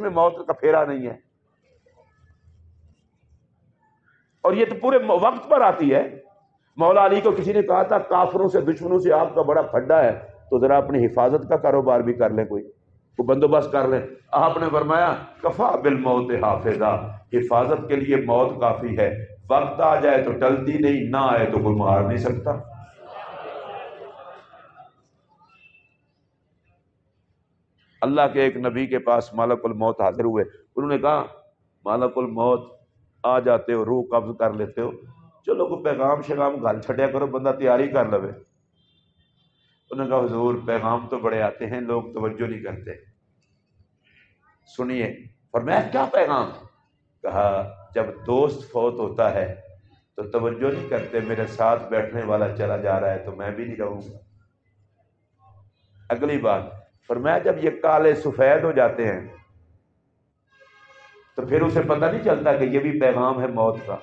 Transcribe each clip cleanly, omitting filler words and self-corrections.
میں موت کا پھیرا نہیں ہے، اور یہ تو پورے وقت پر آتی ہے۔ مولا علی کو کسی نے کہا تھا کافروں سے دشمنوں سے آپ کا بڑا پھڈا ہے، تو ذرا اپنی حفاظت کا کاروبار بھی کر لیں، کوئی بندوبست کر لیں۔ آپ نے فرمایا کفا بالموت حافظہ، حفاظت کے لیے موت کافی ہے، وقت آ جائے تو ٹلتی نہیں، نہ آئے تو کوئی مار نہیں سکتا۔ اللہ کے ایک نبی کے پاس ملک الموت حاضر ہوئے، انہوں نے کہا ملک الموت آ جاتے ہو، روح قبض کر لیتے ہو، چلو کوئی پیغام شیغام گھر چھڑیا کرو، بندہ تیاری کر لو۔ انہوں نے کہا حضور پیغام تو بڑے آتے ہیں، لوگ توجہ نہیں کرتے۔ سنیے، فرمایا کیا پیغام؟ کہا جب دوست فوت ہوتا ہے تو توجہ نہیں کرتے، میرے ساتھ بیٹھنے والا چلا جا رہا ہے تو میں بھی نہیں رہوں گا۔ اگلی بات فرمایا جب یہ کالے سفید ہو جاتے ہیں تو پھر اسے پتہ نہیں چلتا کہ یہ بھی پیغام ہے موت کا۔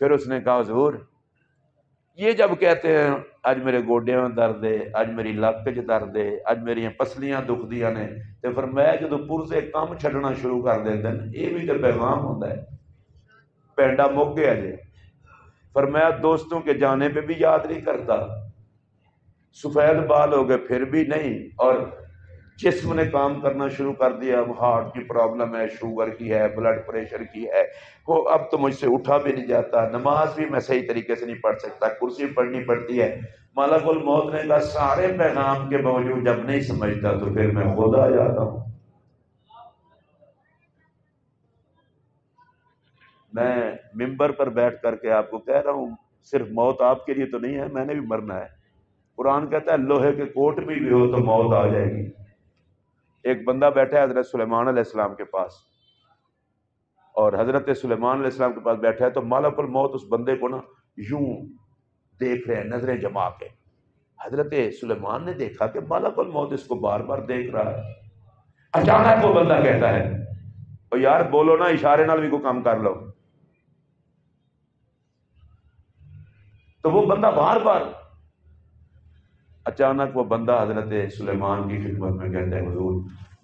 پھر اس نے کہا حضور یہ جب کہتے ہیں اج میرے گوڈیاں درد ہے، اج میری لک چ درد ہے، اج میری پسلیاں دکھ دیاں نے، تے فرمایا جدو پرزے کام چھڈنا شروع کر دیندے ہیں، یہ بھی تو پیغام ہوتا ہے، پینڈا مک گیا جی۔ فرمایا دوستوں کے جانے پہ بھی یاد نہیں کرتا، سفید بال ہو گئے پھر بھی نہیں، اور جسم نے کام کرنا شروع کر دیا، ہارٹ کی پرابلم ہے، شوگر کی ہے، بلڈ پریشر کی ہے، وہ اب تو مجھ سے اٹھا بھی نہیں جاتا، نماز بھی میں صحیح طریقے سے نہیں پڑھ سکتا، کرسی پڑھنی پڑتی ہے۔ ملک الموت نے کہا سارے پیغام کے باوجود جب نہیں سمجھتا تو پھر میں خود آ جاتا ہوں۔ میں ممبر پر بیٹھ کر کے آپ کو کہہ رہا ہوں صرف موت آپ کے لیے تو نہیں ہے، میں نے بھی مرنا ہے۔ قرآن کہتا ہے لوہے کے کوٹ میں بھی ہو تو موت آ جائے گی۔ ایک بندہ بیٹھا ہے حضرت سلیمان علیہ السلام کے پاس، اور حضرت سلیمان علیہ السلام کے پاس بیٹھا ہے تو ملک الموت اس بندے کو نا یوں دیکھ رہے ہیں نظریں جما کے۔ حضرت سلیمان نے دیکھا کہ ملک الموت اس کو بار بار دیکھ رہا ہے۔ اچانک وہ بندہ کہتا ہے او یار بولو نا، اشارے نال بھی کوئی کام کر لو۔ تو وہ بندہ بار بار، اچانک وہ بندہ حضرت سلیمان کی خدمت میں کہتا ہے حضور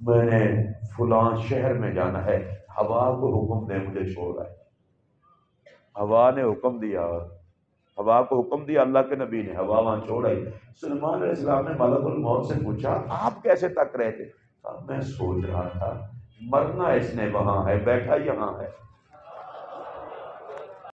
میں نے فلاں شہر میں جانا ہے، ہوا کو حکم دے مجھے چھوڑ رہا ہے۔ ہوا نے حکم دیا، ہوا کو حکم دیا اللہ کے نبی نے، ہوا وہاں چھوڑ آئی۔ سلیمان علیہ السلام نے ملک الموت سے پوچھا آپ کیسے تک رہے تھے؟ میں سوچ رہا تھا مرنا اس نے وہاں ہے، بیٹھا یہاں ہے،